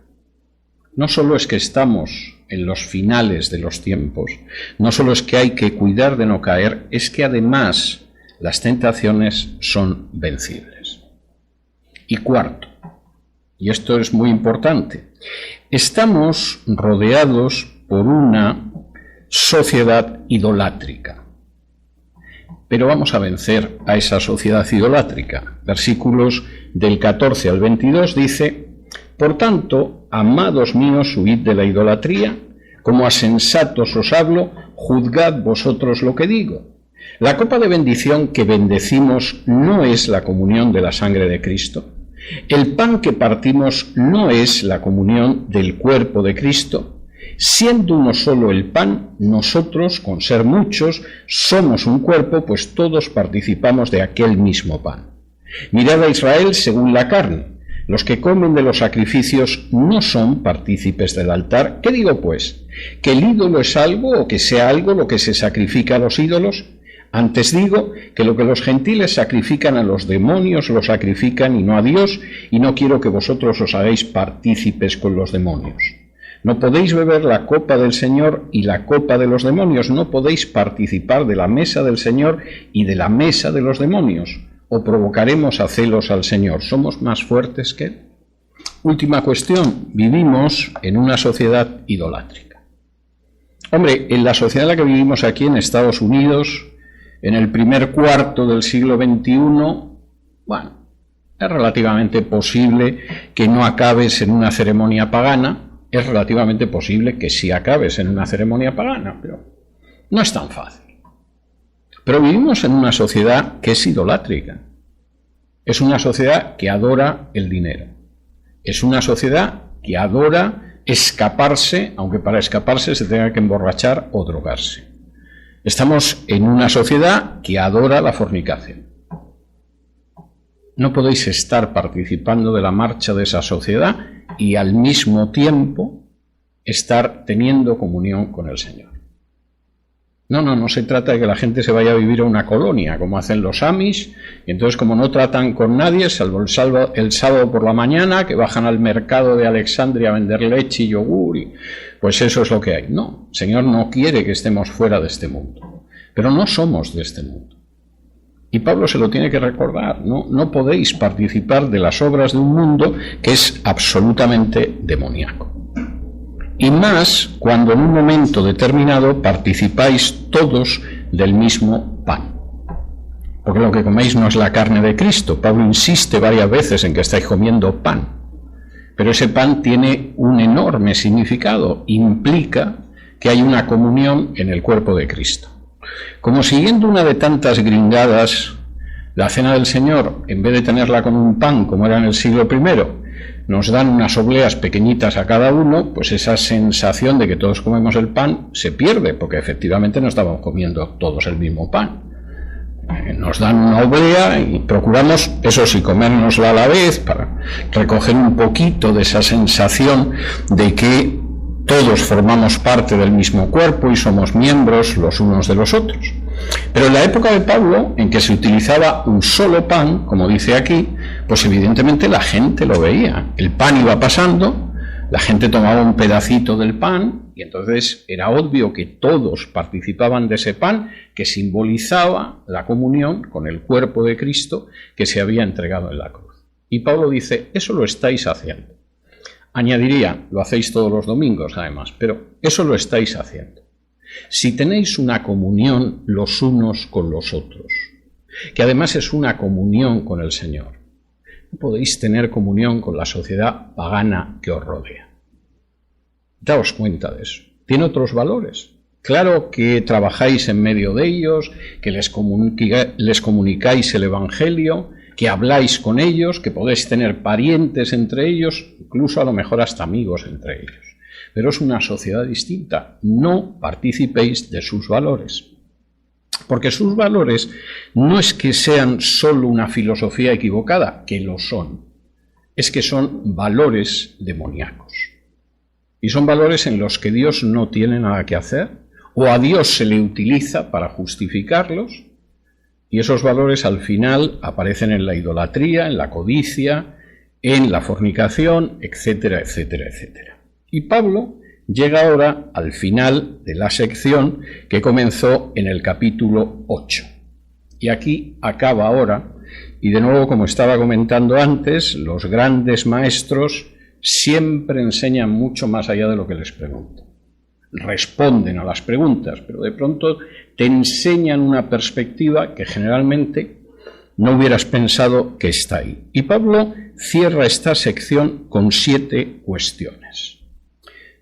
No solo es que estamos en los finales de los tiempos, no solo es que hay que cuidar de no caer, es que además las tentaciones son vencibles. Y cuarto, y esto es muy importante, estamos rodeados por una sociedad idolátrica. Pero vamos a vencer a esa sociedad idolátrica. Versículos del 14 al 22 dice: por tanto, amados míos, huid de la idolatría, como a sensatos os hablo, juzgad vosotros lo que digo. La copa de bendición que bendecimos no es la comunión de la sangre de Cristo. El pan que partimos no es la comunión del cuerpo de Cristo. Siendo uno solo el pan, nosotros, con ser muchos, somos un cuerpo, pues todos participamos de aquel mismo pan. Mirad a Israel según la carne. Los que comen de los sacrificios no son partícipes del altar. ¿Qué digo, pues? ¿Que el ídolo es algo o que sea algo lo que se sacrifica a los ídolos? Antes digo que lo que los gentiles sacrifican a los demonios lo sacrifican y no a Dios, y no quiero que vosotros os hagáis partícipes con los demonios. No podéis beber la copa del Señor y la copa de los demonios, no podéis participar de la mesa del Señor y de la mesa de los demonios, o provocaremos a celos al Señor. ¿Somos más fuertes que Él? Última cuestión, vivimos en una sociedad idolátrica. Hombre, en la sociedad en la que vivimos aquí en Estados Unidos, en el primer cuarto del siglo XXI, bueno, es relativamente posible que no acabes en una ceremonia pagana, es relativamente posible que sí acabes en una ceremonia pagana, pero no es tan fácil. Pero vivimos en una sociedad que es idolátrica. Es una sociedad que adora el dinero. Es una sociedad que adora escaparse, aunque para escaparse se tenga que emborrachar o drogarse. Estamos en una sociedad que adora la fornicación. No podéis estar participando de la marcha de esa sociedad y al mismo tiempo estar teniendo comunión con el Señor. No se trata de que la gente se vaya a vivir a una colonia, como hacen los Amish, y entonces como no tratan con nadie, salvo el sábado por la mañana, que bajan al mercado de Alexandria a vender leche y yogur, y pues eso es lo que hay. No, el Señor no quiere que estemos fuera de este mundo, pero no somos de este mundo. Y Pablo se lo tiene que recordar, no podéis participar de las obras de un mundo que es absolutamente demoníaco. y más cuando en un momento determinado participáis todos del mismo pan. Porque lo que coméis no es la carne de Cristo. Pablo insiste varias veces en que estáis comiendo pan. Pero ese pan tiene un enorme significado. Implica que hay una comunión en el cuerpo de Cristo. Como siguiendo una de tantas gringadas, la cena del Señor, en vez de tenerla con un pan, como era en el siglo I, nos dan unas obleas pequeñitas a cada uno, pues esa sensación de que todos comemos el pan se pierde, porque efectivamente no estábamos comiendo todos el mismo pan. Nos dan una oblea y procuramos, eso sí, comérnosla a la vez para recoger un poquito de esa sensación de que todos formamos parte del mismo cuerpo y somos miembros los unos de los otros. Pero en la época de Pablo, en que se utilizaba un solo pan, como dice aquí, pues evidentemente la gente lo veía. El pan iba pasando, la gente tomaba un pedacito del pan y entonces era obvio que todos participaban de ese pan que simbolizaba la comunión con el cuerpo de Cristo que se había entregado en la cruz. Y Pablo dice, eso lo estáis haciendo. Añadiría, lo hacéis todos los domingos además, pero eso lo estáis haciendo. Si tenéis una comunión los unos con los otros, que además es una comunión con el Señor, no podéis tener comunión con la sociedad pagana que os rodea. Daos cuenta de eso. Tiene otros valores. Claro que trabajáis en medio de ellos, que les comunicáis el Evangelio, que habláis con ellos, que podéis tener parientes entre ellos, incluso a lo mejor hasta amigos entre ellos. Pero es una sociedad distinta. No participéis de sus valores. Porque sus valores no es que sean solo una filosofía equivocada, que lo son. Es que son valores demoníacos. Y son valores en los que Dios no tiene nada que hacer, o a Dios se le utiliza para justificarlos, y esos valores al final aparecen en la idolatría, en la codicia, en la fornicación, etcétera, etcétera, etcétera. Y Pablo llega ahora al final de la sección que comenzó en el capítulo 8. Y aquí acaba ahora, y de nuevo, como estaba comentando antes, los grandes maestros siempre enseñan mucho más allá de lo que les preguntan. Responden a las preguntas, pero de pronto te enseñan una perspectiva que generalmente no hubieras pensado que está ahí. Y Pablo cierra esta sección con 7 cuestiones.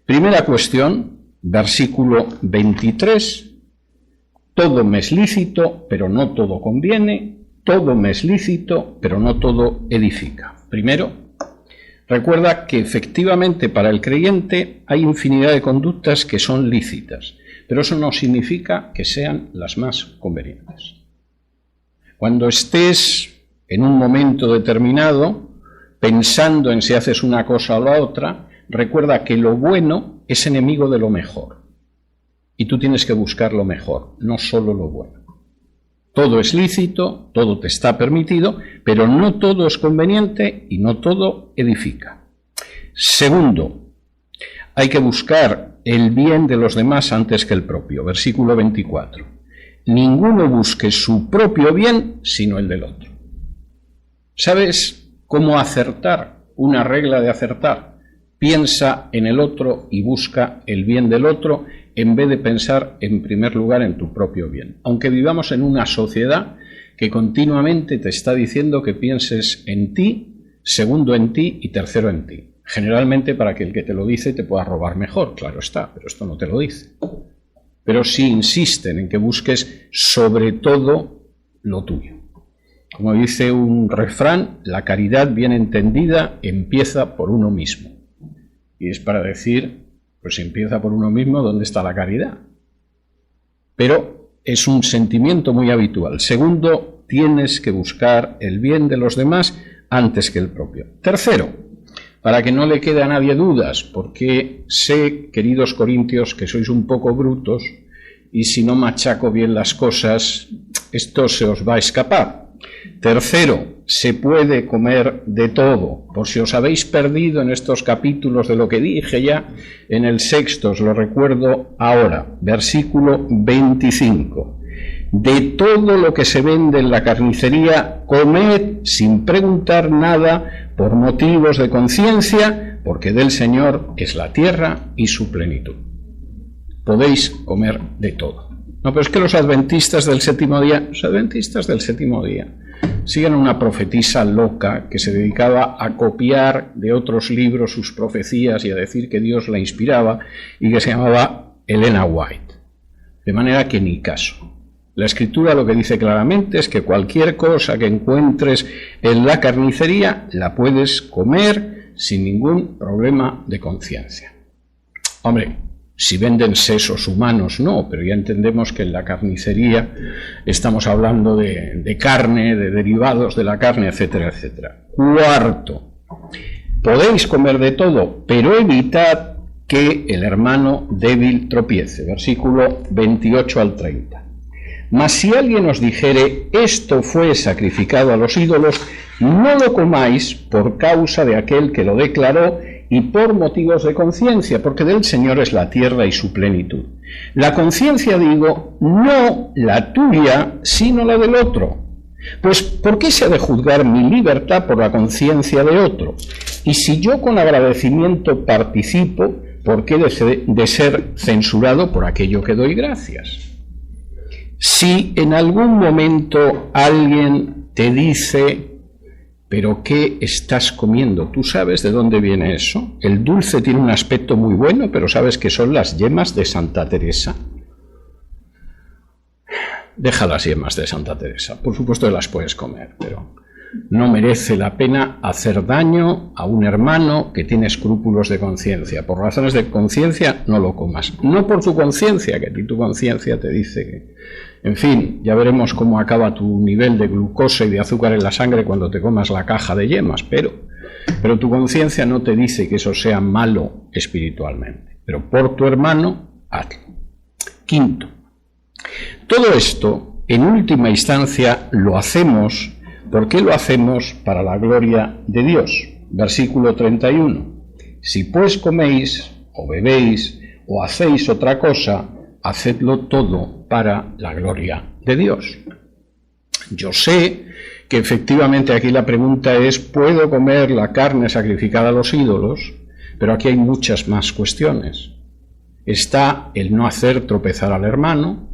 Primera cuestión, versículo 23, todo me es lícito, pero no todo conviene, todo me es lícito, pero no todo edifica. Primero, recuerda que efectivamente para el creyente hay infinidad de conductas que son lícitas, pero eso no significa que sean las más convenientes. Cuando estés en un momento determinado, pensando en si haces una cosa o la otra, recuerda que lo bueno es enemigo de lo mejor. Y tú tienes que buscar lo mejor, no solo lo bueno. Todo es lícito, todo te está permitido, pero no todo es conveniente y no todo edifica. Segundo, hay que buscar el bien de los demás antes que el propio. Versículo 24. Ninguno busque su propio bien, sino el del otro. ¿Sabes cómo acertar? Una regla de acertar. Piensa en el otro y busca el bien del otro en vez de pensar en primer lugar en tu propio bien. Aunque vivamos en una sociedad que continuamente te está diciendo que pienses en ti, segundo en ti y tercero en ti. Generalmente para que el que te lo dice te pueda robar mejor, claro está, pero esto no te lo dice. Pero sí insisten en que busques sobre todo lo tuyo. Como dice un refrán, la caridad bien entendida empieza por uno mismo. Y es para decir, pues si empieza por uno mismo, ¿dónde está la caridad? Pero es un sentimiento muy habitual. Segundo, tienes que buscar el bien de los demás antes que el propio. Tercero, para que no le quede a nadie dudas, porque sé, queridos corintios, que sois un poco brutos y si no machaco bien las cosas, esto se os va a escapar. Tercero, se puede comer de todo. Por si os habéis perdido en estos capítulos de lo que dije ya, en el sexto os lo recuerdo ahora, versículo 25. De todo lo que se vende en la carnicería, comed sin preguntar nada por motivos de conciencia, porque del Señor es la tierra y su plenitud. Podéis comer de todo. No, pero es que los adventistas del séptimo día siguen una profetisa loca que se dedicaba a copiar de otros libros sus profecías y a decir que Dios la inspiraba, y que se llamaba Elena White. De manera que ni caso. La Escritura lo que dice claramente es que cualquier cosa que encuentres en la carnicería la puedes comer sin ningún problema de conciencia. Hombre, si venden sesos humanos, no, pero ya entendemos que en la carnicería estamos hablando de carne, de derivados de la carne, etcétera, etcétera. Cuarto, podéis comer de todo, pero evitad que el hermano débil tropiece. Versículo 28 al 30. Mas si alguien os dijere, esto fue sacrificado a los ídolos, no lo comáis por causa de aquel que lo declaró y por motivos de conciencia, porque del Señor es la tierra y su plenitud. La conciencia, digo, no la tuya, sino la del otro. Pues, ¿por qué se ha de juzgar mi libertad por la conciencia de otro? Y si yo con agradecimiento participo, ¿por qué de ser censurado por aquello que doy gracias? Si en algún momento alguien te dice, ¿pero qué estás comiendo? ¿Tú sabes de dónde viene eso? El dulce tiene un aspecto muy bueno, pero ¿sabes que son las yemas de Santa Teresa? Deja las yemas de Santa Teresa. Por supuesto que las puedes comer, pero no merece la pena hacer daño a un hermano que tiene escrúpulos de conciencia. Por razones de conciencia no lo comas. No por tu conciencia, que a ti tu conciencia te dice que... En fin, ya veremos cómo acaba tu nivel de glucosa y de azúcar en la sangre cuando te comas la caja de yemas, pero tu conciencia no te dice que eso sea malo espiritualmente. Pero por tu hermano, hazlo. Quinto, todo esto, en última instancia, lo hacemos. ¿Por qué lo hacemos? Para la gloria de Dios. Versículo 31. Si pues coméis, o bebéis, o hacéis otra cosa, hacedlo todo para la gloria de Dios. Yo sé que efectivamente aquí la pregunta es, ¿puedo comer la carne sacrificada a los ídolos? Pero aquí hay muchas más cuestiones. Está el no hacer tropezar al hermano,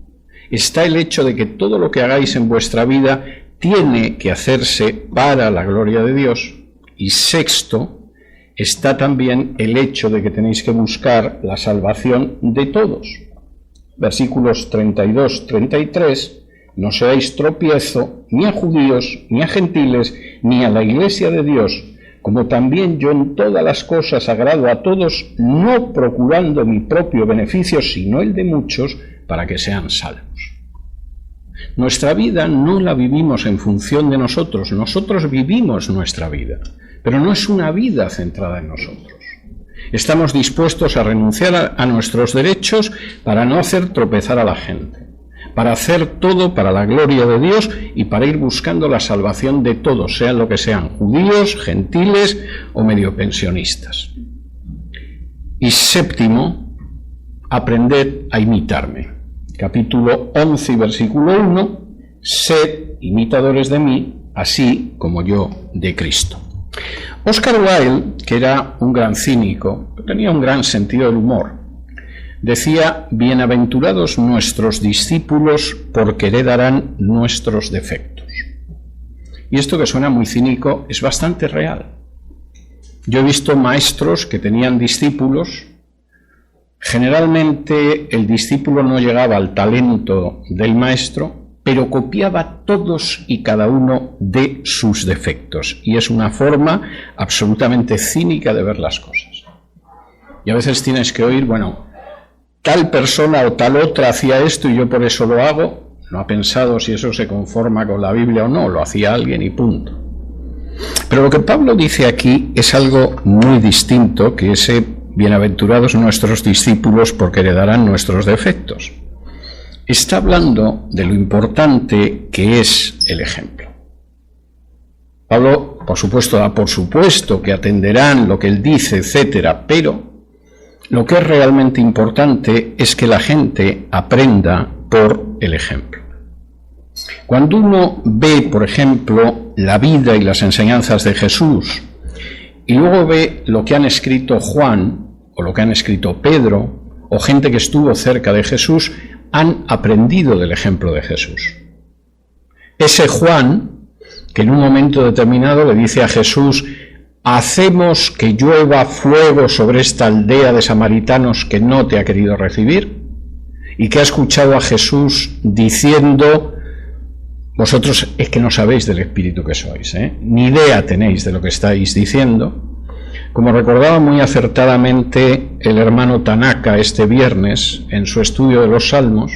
está el hecho de que todo lo que hagáis en vuestra vida tiene que hacerse para la gloria de Dios. Y sexto, está también el hecho de que tenéis que buscar la salvación de todos. Versículos 32-33, no seáis tropiezo ni a judíos, ni a gentiles, ni a la iglesia de Dios, como también yo en todas las cosas agrado a todos, no procurando mi propio beneficio, sino el de muchos, para que sean salvos. Nuestra vida no la vivimos en función de nosotros, nosotros vivimos nuestra vida, pero no es una vida centrada en nosotros. Estamos dispuestos a renunciar a nuestros derechos para no hacer tropezar a la gente, para hacer todo para la gloria de Dios y para ir buscando la salvación de todos, sean lo que sean, judíos, gentiles o medio pensionistas. Y séptimo, aprended a imitarme. Capítulo 11 y versículo 1, sed imitadores de mí, así como yo de Cristo. Oscar Wilde, que era un gran cínico, tenía un gran sentido del humor, decía, bienaventurados nuestros discípulos porque heredarán nuestros defectos. Y esto, que suena muy cínico, es bastante real. Yo he visto maestros que tenían discípulos. Generalmente el discípulo no llegaba al talento del maestro, pero copiaba todos y cada uno de sus defectos. Y es una forma absolutamente cínica de ver las cosas. Y a veces tienes que oír, bueno, tal persona o tal otra hacía esto y yo por eso lo hago. No ha pensado si eso se conforma con la Biblia o no, lo hacía alguien y punto. Pero lo que Pablo dice aquí es algo muy distinto que ese bienaventurados nuestros discípulos porque heredarán nuestros defectos. Está hablando de lo importante que es el ejemplo. Pablo, por supuesto, da por supuesto que atenderán lo que él dice, etcétera, pero lo que es realmente importante es que la gente aprenda por el ejemplo. Cuando uno ve, por ejemplo, la vida y las enseñanzas de Jesús y luego ve lo que han escrito Juan, o lo que han escrito Pedro, o gente que estuvo cerca de Jesús, han aprendido del ejemplo de Jesús. Ese Juan, que en un momento determinado le dice a Jesús: ¿hacemos que llueva fuego sobre esta aldea de samaritanos que no te ha querido recibir? Y que ha escuchado a Jesús diciendo: vosotros es que no sabéis del espíritu que sois, ni idea tenéis de lo que estáis diciendo. Como recordaba muy acertadamente el hermano Tanaka este viernes en su estudio de los Salmos,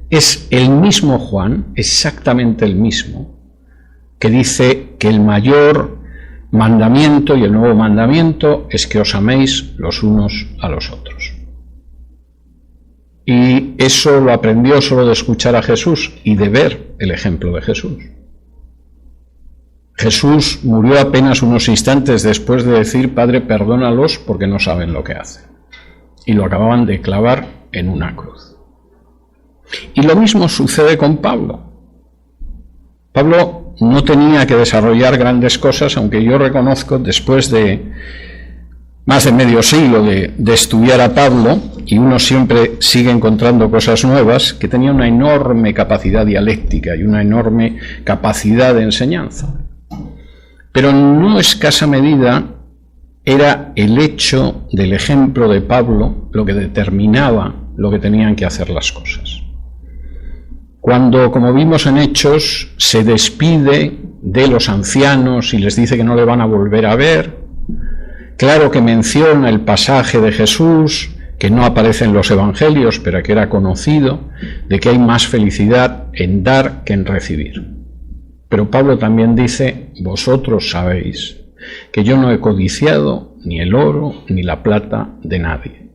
es el mismo Juan, exactamente el mismo, que dice que el mayor mandamiento y el nuevo mandamiento es que os améis los unos a los otros. Y eso lo aprendió solo de escuchar a Jesús y de ver el ejemplo de Jesús. Jesús murió apenas unos instantes después de decir: Padre, perdónalos porque no saben lo que hacen. Y lo acababan de clavar en una cruz. Y lo mismo sucede con Pablo. Pablo no tenía que desarrollar grandes cosas, aunque yo reconozco, después de más de medio siglo de estudiar a Pablo, y uno siempre sigue encontrando cosas nuevas, que tenía una enorme capacidad dialéctica y una enorme capacidad de enseñanza. Pero en no escasa medida era el hecho del ejemplo de Pablo lo que determinaba lo que tenían que hacer las cosas. Cuando, como vimos en Hechos, se despide de los ancianos y les dice que no le van a volver a ver, claro que menciona el pasaje de Jesús, que no aparece en los evangelios, pero que era conocido, de que hay más felicidad en dar que en recibir. Pero Pablo también dice: vosotros sabéis que yo no he codiciado ni el oro ni la plata de nadie,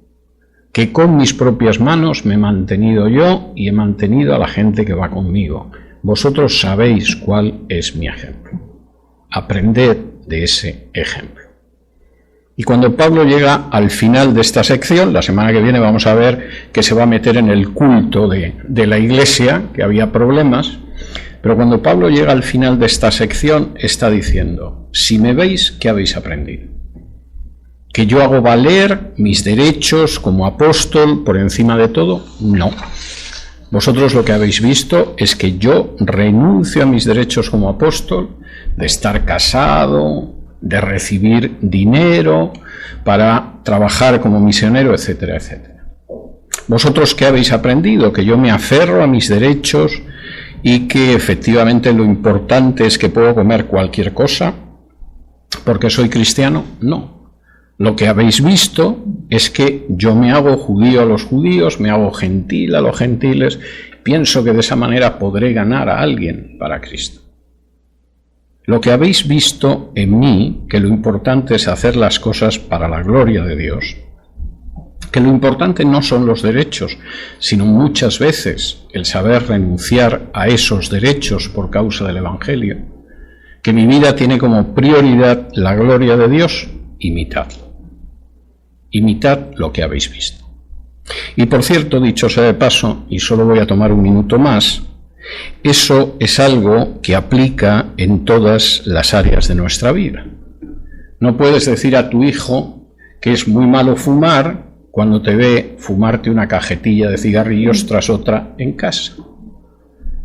que con mis propias manos me he mantenido yo y he mantenido a la gente que va conmigo. Vosotros sabéis cuál es mi ejemplo. Aprended de ese ejemplo. Y cuando Pablo llega al final de esta sección, la semana que viene vamos a ver que se va a meter en el culto de la iglesia, que había problemas, pero cuando Pablo llega al final de esta sección está diciendo: si me veis, ¿qué habéis aprendido? ¿Que yo hago valer mis derechos como apóstol por encima de todo? No. Vosotros lo que habéis visto es que yo renuncio a mis derechos como apóstol, de estar casado, de recibir dinero para trabajar como misionero, etcétera, etcétera. ¿Vosotros qué habéis aprendido? Que yo me aferro a mis derechos y que efectivamente lo importante es que puedo comer cualquier cosa porque soy cristiano. No. Lo que habéis visto es que yo me hago judío a los judíos, me hago gentil a los gentiles, pienso que de esa manera podré ganar a alguien para Cristo. Lo que habéis visto en mí, que lo importante es hacer las cosas para la gloria de Dios, que lo importante no son los derechos, sino muchas veces el saber renunciar a esos derechos por causa del Evangelio, que mi vida tiene como prioridad la gloria de Dios. Imitadlo. Imitad lo que habéis visto. Y por cierto, dicho sea de paso, y solo voy a tomar un minuto más, eso es algo que aplica en todas las áreas de nuestra vida. No puedes decir a tu hijo que es muy malo fumar cuando te ve fumarte una cajetilla de cigarrillos tras otra en casa.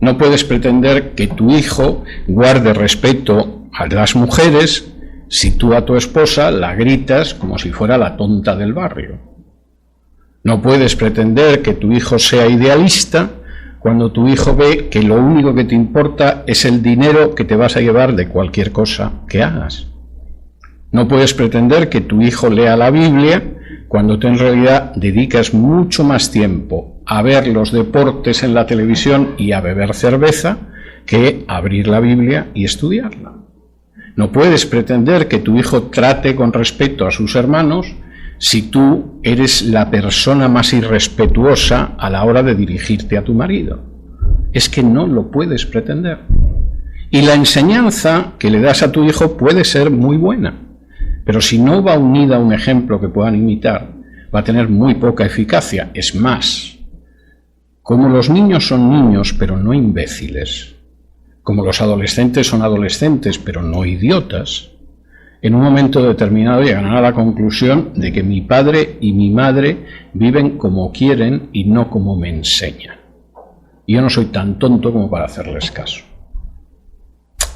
No puedes pretender que tu hijo guarde respeto a las mujeres si tú a tu esposa la gritas como si fuera la tonta del barrio. No puedes pretender que tu hijo sea idealista cuando tu hijo ve que lo único que te importa es el dinero que te vas a llevar de cualquier cosa que hagas. No puedes pretender que tu hijo lea la Biblia cuando tú en realidad dedicas mucho más tiempo a ver los deportes en la televisión y a beber cerveza que a abrir la Biblia y estudiarla. No puedes pretender que tu hijo trate con respeto a sus hermanos si tú eres la persona más irrespetuosa a la hora de dirigirte a tu marido. Es que no lo puedes pretender. Y la enseñanza que le das a tu hijo puede ser muy buena, pero si no va unida a un ejemplo que puedan imitar, va a tener muy poca eficacia. Es más, como los niños son niños, pero no imbéciles, como los adolescentes son adolescentes, pero no idiotas, en un momento determinado llegarán a la conclusión de que mi padre y mi madre viven como quieren y no como me enseñan. Y yo no soy tan tonto como para hacerles caso.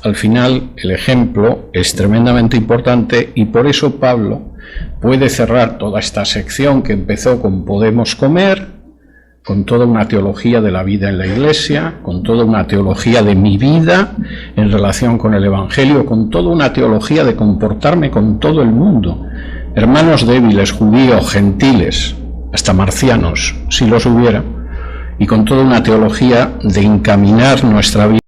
Al final, el ejemplo es tremendamente importante y por eso Pablo puede cerrar toda esta sección que empezó con Podemos comer, con toda una teología de la vida en la Iglesia, con toda una teología de mi vida en relación con el Evangelio, con toda una teología de comportarme con todo el mundo, hermanos débiles, judíos, gentiles, hasta marcianos, si los hubiera, y con toda una teología de encaminar nuestra vida